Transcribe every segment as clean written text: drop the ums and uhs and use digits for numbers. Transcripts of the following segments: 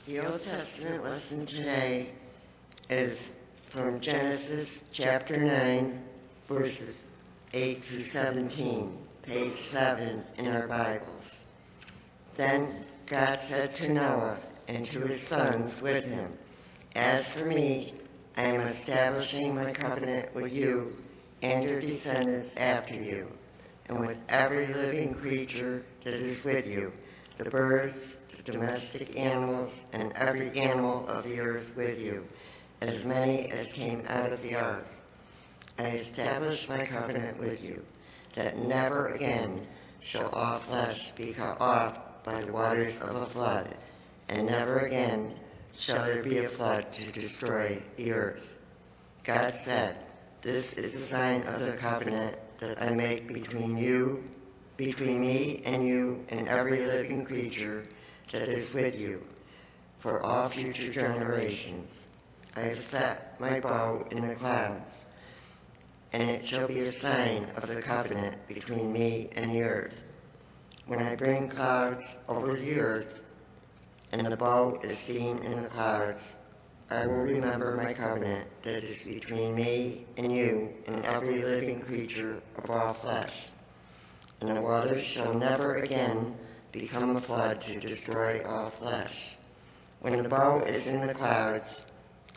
The Old Testament lesson today is from Genesis chapter 9, verses 8 through 17, page 7 in our Bibles. Then God said to Noah and to his sons with him, "As for me, I am establishing my covenant with you and your descendants after you, and with every living creature that is with you, the birds, the domestic animals, and every animal of the earth with you, as many as came out of the ark. I establish my covenant with you, that never again shall all flesh be cut off by the waters of a flood, and never again shall there be a flood to destroy the earth." God said, "This is the sign of the covenant that I make between me and you and every living creature that is with you, for all future generations. I have set my bow in the clouds, and it shall be a sign of the covenant between me and the earth. When I bring clouds over the earth, and the bow is seen in the clouds, I will remember my covenant that is between me and you and every living creature of all flesh. And the waters shall never again become a flood to destroy all flesh. When the bow is in the clouds,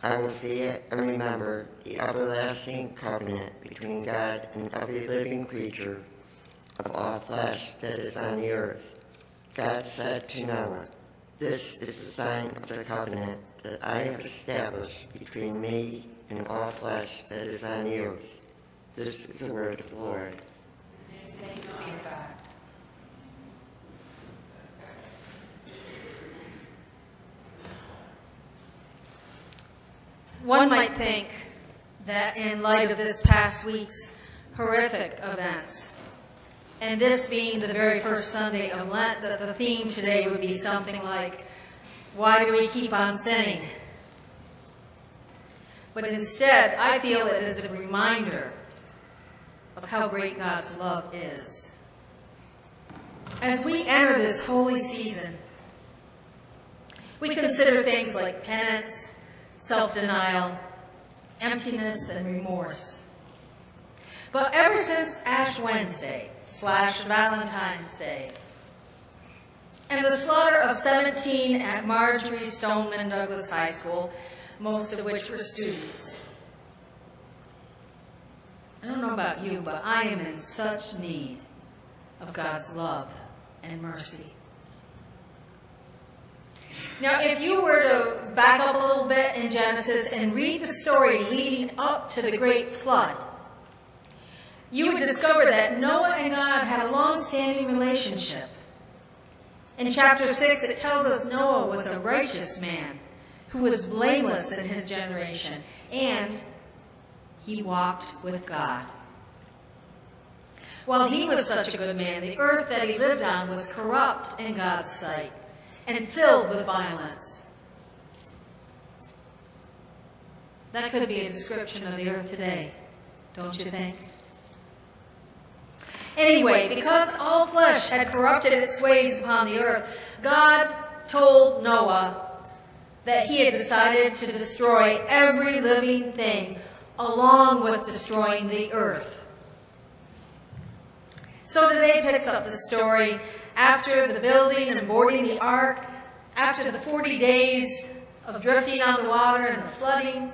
I will see it and remember the everlasting covenant between God and every living creature of all flesh that is on the earth." God said to Noah, "This is the sign of the covenant that I have established between me and all flesh that is on the earth." This is the word of the Lord. Thanks be to God. One might think that in light of this past week's horrific events, and this being the very first Sunday of Lent, that the theme today would be something like, "Why do we keep on sinning?" But instead, I feel it is a reminder of how great God's love is. As we enter this holy season, we consider things like penance, self-denial, emptiness, and remorse. But ever since Ash Wednesday / Valentine's Day, and the slaughter of 17 at Marjory Stoneman Douglas High School, most of which were students, I don't know about you, but I am in such need of God's love and mercy. Now, if you were to back up a little bit in Genesis and read the story leading up to the great flood, you would discover that Noah and God had a long-standing relationship. In chapter 6, it tells us Noah was a righteous man who was blameless in his generation, and he walked with God. While he was such a good man, the earth that he lived on was corrupt in God's sight and filled with violence. That could be a description of the earth today, don't you think? Anyway, because all flesh had corrupted its ways upon the earth, God told Noah that he had decided to destroy every living thing along with destroying the earth. So today picks up the story after the building and boarding the ark, after the 40 days of drifting on the water and the flooding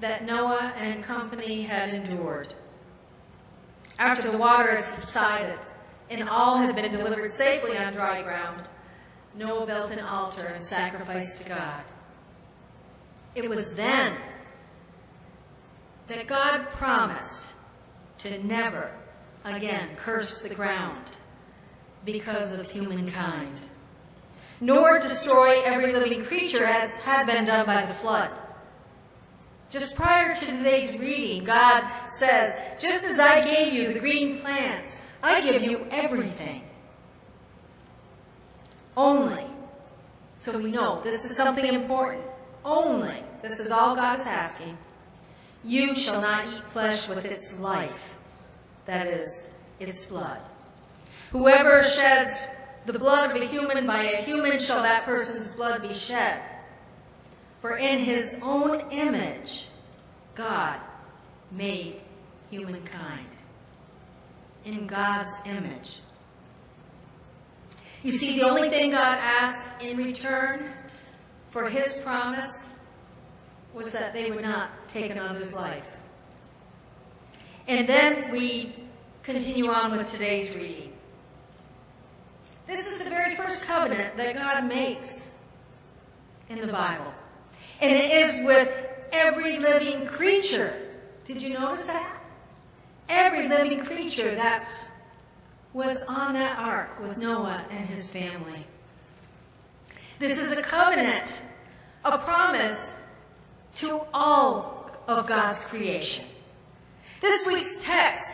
that Noah and company had endured. After the water had subsided and all had been delivered safely on dry ground, Noah built an altar and sacrificed to God. It was then that God promised to never again curse the ground because of humankind, nor destroy every living creature as had been done by the flood. Just prior to today's reading, God says, "Just as I gave you the green plants, I give you everything." Only, so we know this is something important, only, this is all God is asking, "You shall not eat flesh with its life," that is, its blood. "Whoever sheds the blood of a human, by a human shall that person's blood be shed. For in his own image, God made humankind. In God's image. You see, the only thing God asked in return for his promise was that they would not take another's life. And then we continue on with today's reading. This is the very first covenant that God makes in the Bible. And it is with every living creature. Did you notice that? Every living creature that was on that ark with Noah and his family. This is a covenant, a promise to all of God's creation. This week's text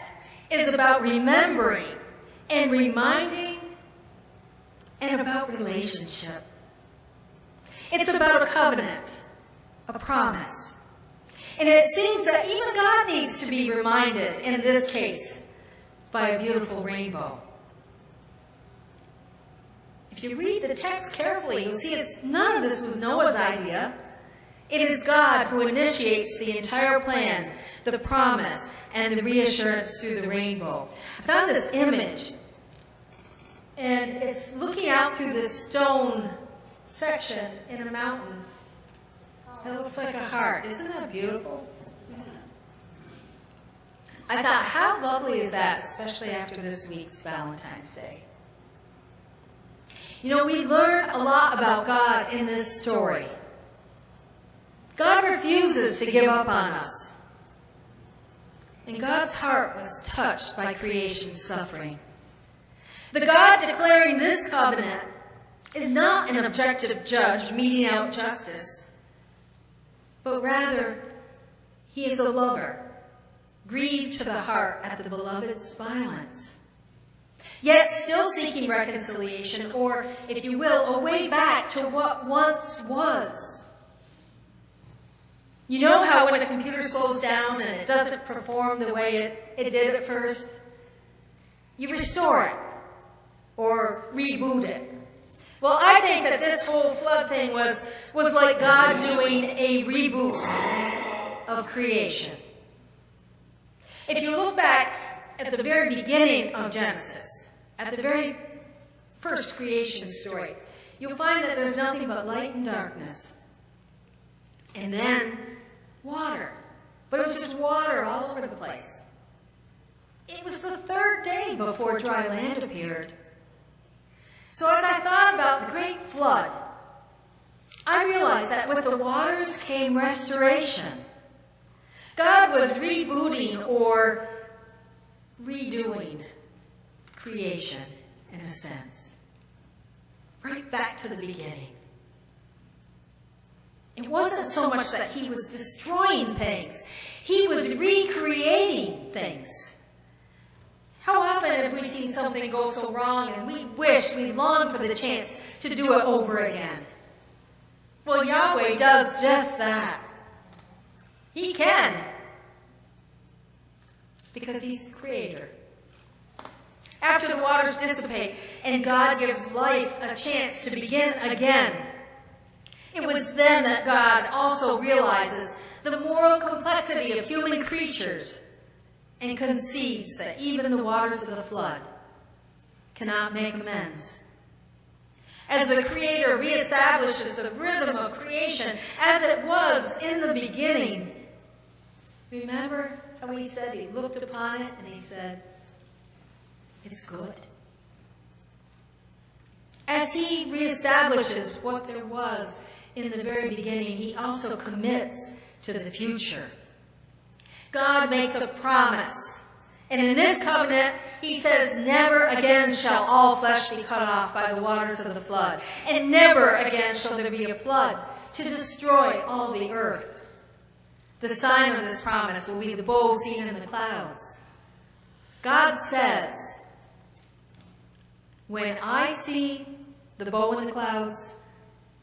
is about remembering and reminding and about relationship. It's about a covenant, a promise. And it seems that even God needs to be reminded, in this case, by a beautiful rainbow. If you read the text carefully, you'll see none of this was Noah's idea. It is God who initiates the entire plan, the promise, and the reassurance through the rainbow. I found this image, and it's looking out through this stone section in a mountain. It looks like a heart. Isn't that beautiful? I thought, how lovely is that, especially after this week's Valentine's Day? You know, we learn a lot about God in this story. God refuses to give up on us. And God's heart was touched by creation's suffering. The God declaring this covenant is not an objective judge meting out justice, but rather, he is a lover, grieved to the heart at the beloved's violence, yet still seeking reconciliation, or, if you will, a way back to what once was. You know how when a computer slows down and it doesn't perform the way it did at first, you restore it or reboot it. Well, I think that this whole flood thing was like God doing a reboot of creation. If you look back at the very beginning of Genesis, at the very first creation story, you'll find that there's nothing but light and darkness. And then water. But it was just water all over the place. It was the third day before dry land appeared. So as I thought about the great flood, I realized that with the waters came restoration. God was rebooting or redoing creation in a sense. Right back to the beginning. It wasn't so much that he was destroying things. He was recreating things. How often have we seen something go so wrong and we long for the chance to do it over again? Well, Yahweh does just that. He can. Because he's the creator. After the waters dissipate and God gives life a chance to begin again, it was then that God also realizes the moral complexity of human creatures and concedes that even the waters of the flood cannot make amends. As the Creator reestablishes the rhythm of creation as it was in the beginning, remember how he said he looked upon it and he said, "It's good." As he reestablishes what there was in the very beginning, he also commits to the future. God makes a promise. And in this covenant, he says, never again shall all flesh be cut off by the waters of the flood. And never again shall there be a flood to destroy all the earth. The sign of this promise will be the bow seen in the clouds. God says, when I see the bow in the clouds,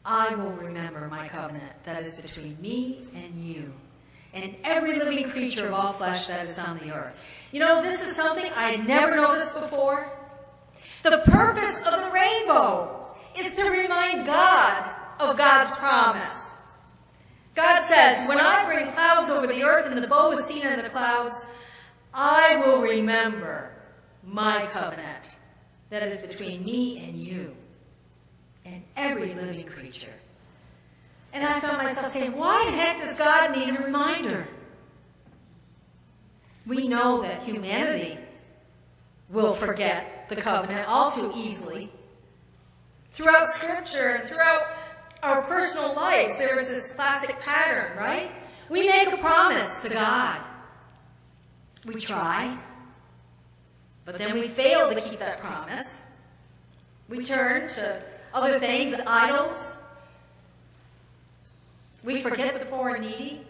I will remember my covenant that is between me and you, and every living creature of all flesh that is on the earth. You know, this is something I had never noticed before. The purpose of the rainbow is to remind God of God's promise. God says, when I bring clouds over the earth and the bow is seen in the clouds, I will remember my covenant that is between me and you and every living creature. And I found myself saying, why the heck does God need a reminder? We know that humanity will forget the covenant all too easily. Throughout Scripture and throughout our personal lives, there is this classic pattern, right? We make a promise to God. We try, but then we fail to keep that promise. We turn to other things, idols. We forget the poor and needy.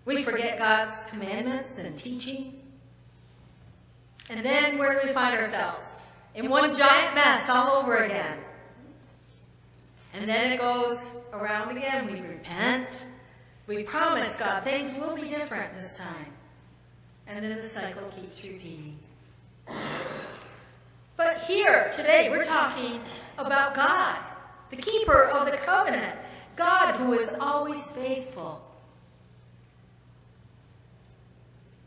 We forget God's commandments and teaching. And then where do we find ourselves? In one giant mess all over again. And then it goes around again. We repent. We promise God things will be different this time. And then the cycle keeps repeating. But here, today, we're talking about God, the keeper of the covenant. God who is always faithful.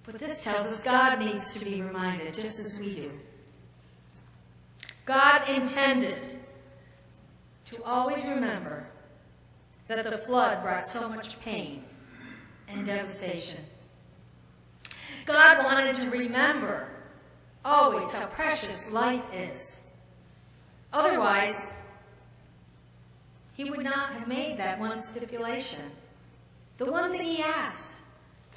But this tells us God needs to be reminded, just as we do. God intended to always remember that the flood brought so much pain and devastation. God wanted to remember always how precious life is. Otherwise, he would not have made that one stipulation. The one thing he asked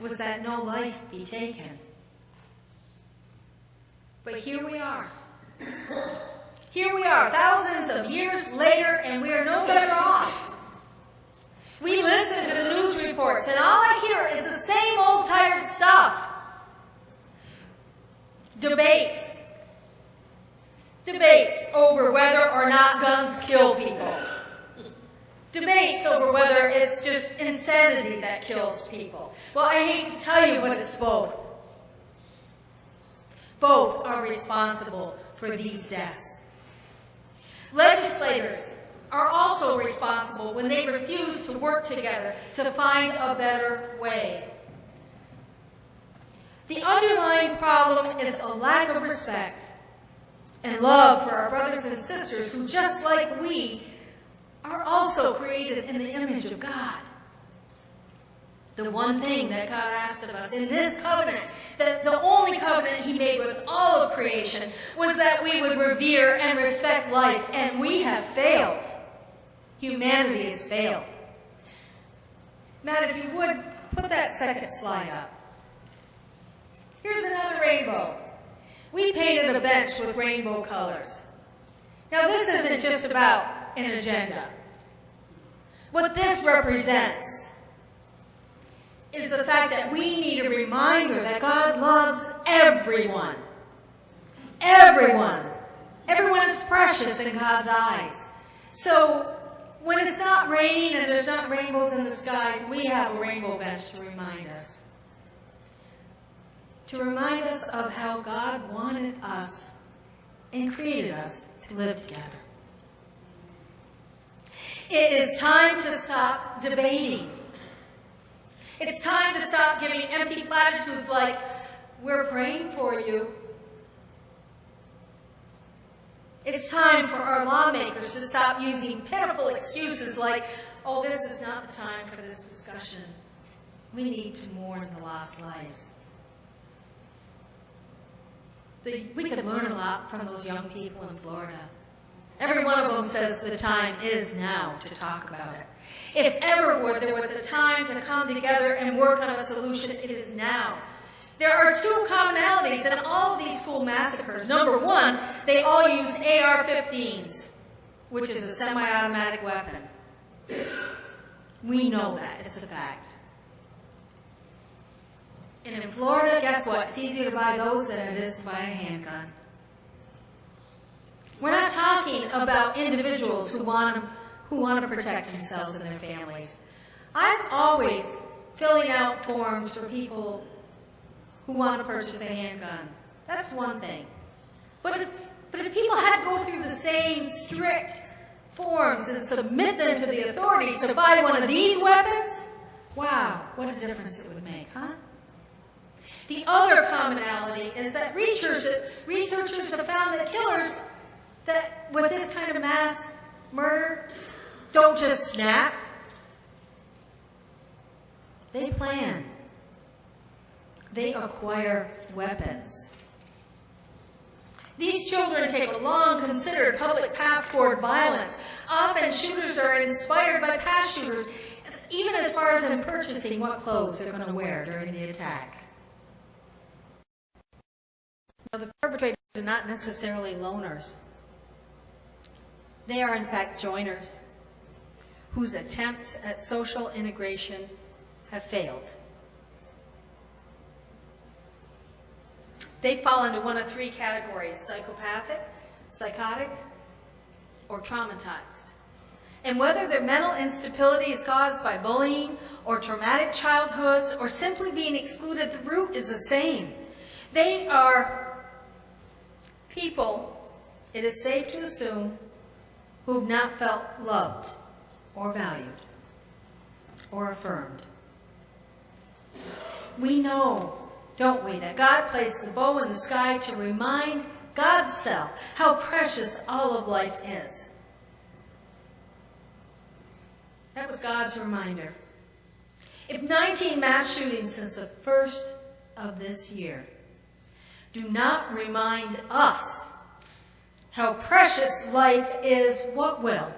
was that no life be taken. But here we are. Here we are, thousands of years later, and we are no better off. We listen to the news reports, and all I hear is the same old tired stuff. Debates over whether or not guns kill people. Debates over whether it's just insanity that kills people. Well, I hate to tell you, but it's both. Both are responsible for these deaths. Legislators are also responsible when they refuse to work together to find a better way. The underlying problem is a lack of respect and love for our brothers and sisters who, just like we, are also created in the image of God. The one thing that God asked of us in this covenant, that the only covenant he made with all of creation, was that we would revere and respect life, and we have failed. Humanity has failed. Matt, if you would, put that second slide up. Here's another rainbow. We painted a bench with rainbow colors. Now, this isn't just about an agenda. What this represents is the fact that we need a reminder that God loves everyone. Everyone. Everyone is precious in God's eyes. So when it's not raining and there's not rainbows in the skies, we have a rainbow bench to remind us. To remind us of how God wanted us and created us to live together. It is time to stop debating. It's time to stop giving empty platitudes like, we're praying for you. It's time for our lawmakers to stop using pitiful excuses like, oh, this is not the time for this discussion. We need to mourn the lost lives. We could learn a lot from those young people in Florida. Every one of them says the time is now to talk about it. If ever there was a time to come together and work on a solution, it is now. There are two commonalities in all of these school massacres. Number one, they all use AR-15s, which is a semi-automatic weapon. We know that. It's a fact. And in Florida, guess what? It's easier to buy those than it is to buy a handgun. We're not talking about individuals who want to protect themselves and their families. I'm always filling out forms for people who want to purchase a handgun. That's one thing. But But if people had to go through the same strict forms and submit them to the authorities to buy one of these weapons, wow, what a difference it would make, huh? The other commonality is that researchers have found that killers that with this kind of mass murder don't just snap. They plan. They acquire weapons. These children take a long, considered public path toward violence. Often shooters are inspired by past shooters, even as far as in purchasing what clothes they're going to wear during the attack. Now, the perpetrators are not necessarily loners. They are, in fact, joiners whose attempts at social integration have failed. They fall into one of three categories: psychopathic, psychotic, or traumatized. And whether their mental instability is caused by bullying or traumatic childhoods or simply being excluded, the root is the same. They are people, it is safe to assume, who have not felt loved or valued or affirmed. We know, don't we, that God placed the bow in the sky to remind God's self how precious all of life is. That was God's reminder. If 19 mass shootings since the first of this year do not remind us how precious life is, what will?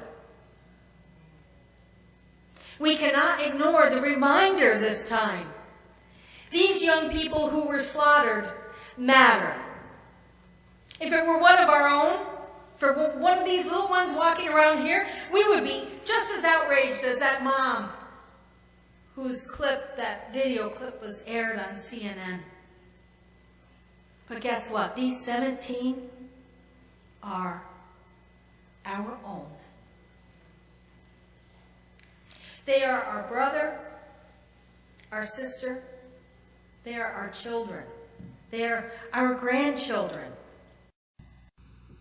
We cannot ignore the reminder this time. These young people who were slaughtered matter. If it were one of our own, for one of these little ones walking around here, we would be just as outraged as that mom whose that video clip was aired on CNN. But guess what? These 17 are our own. They are our brother, our sister. They are our children. They are our grandchildren.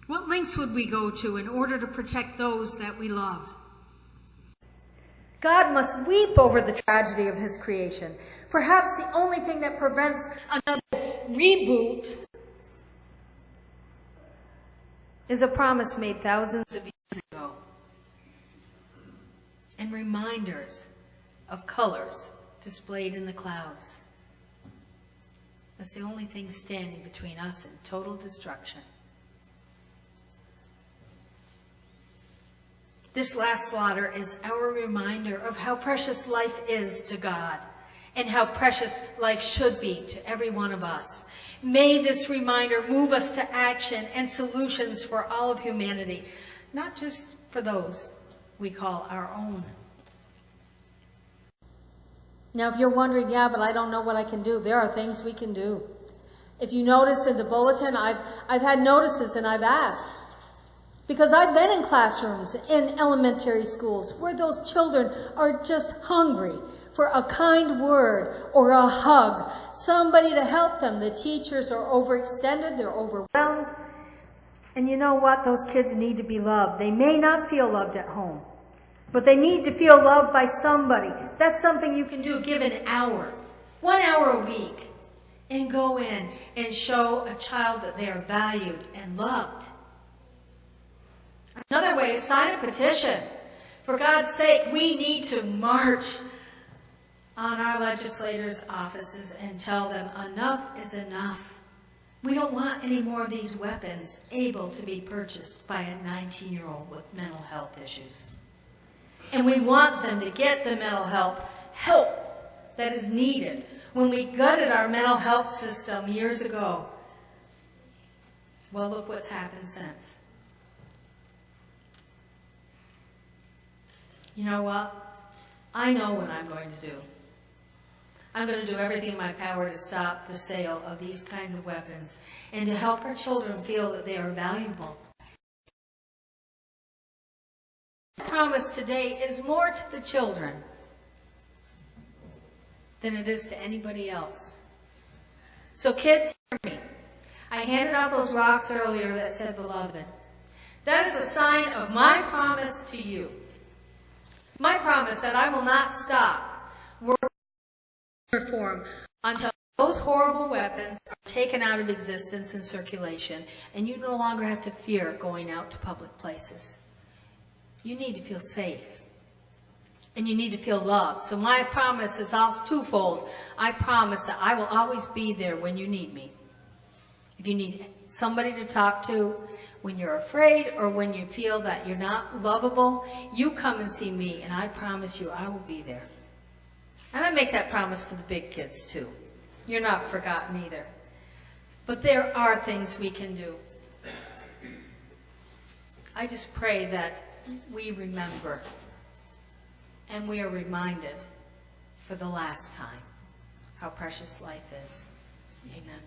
What lengths would we go to in order to protect those that we love? God must weep over the tragedy of his creation. Perhaps the only thing that prevents another reboot is a promise made thousands of years ago. And reminders of colors displayed in the clouds. That's the only thing standing between us and total destruction. This last slaughter is our reminder of how precious life is to God and how precious life should be to every one of us. May this reminder move us to action and solutions for all of humanity, not just for those we call our own. Now, if you're wondering, yeah, but I don't know what I can do, there are things we can do. If you notice in the bulletin, I've had notices and I've asked. Because I've been in classrooms in elementary schools where those children are just hungry for a kind word or a hug, somebody to help them. The teachers are overextended, they're overwhelmed. And you know what? Those kids need to be loved. They may not feel loved at home, but they need to feel loved by somebody. That's something you can do. Give an hour, 1 hour a week, and go in and show a child that they are valued and loved. Another way is sign a petition. For God's sake, we need to march on our legislators' offices and tell them enough is enough. We don't want any more of these weapons able to be purchased by a 19-year-old with mental health issues. And we want them to get the mental health help that is needed. When we gutted our mental health system years ago, well, look what's happened since. You know what? I know what I'm going to do. I'm going to do everything in my power to stop the sale of these kinds of weapons and to help our children feel that they are valuable. The promise today is more to the children than it is to anybody else. So kids, hear me. I handed out those rocks earlier that said beloved. That is a sign of my promise to you. My promise that I will not stop working in reform until those horrible weapons are taken out of existence and circulation, and you no longer have to fear going out to public places. You need to feel safe, and you need to feel loved. So my promise is also twofold. I promise that I will always be there when you need me. If you need somebody to talk to, when you're afraid or when you feel that you're not lovable, you come and see me, and I promise you I will be there. And I make that promise to the big kids too. You're not forgotten either. But there are things we can do. I just pray that we remember and we are reminded for the last time how precious life is. Amen.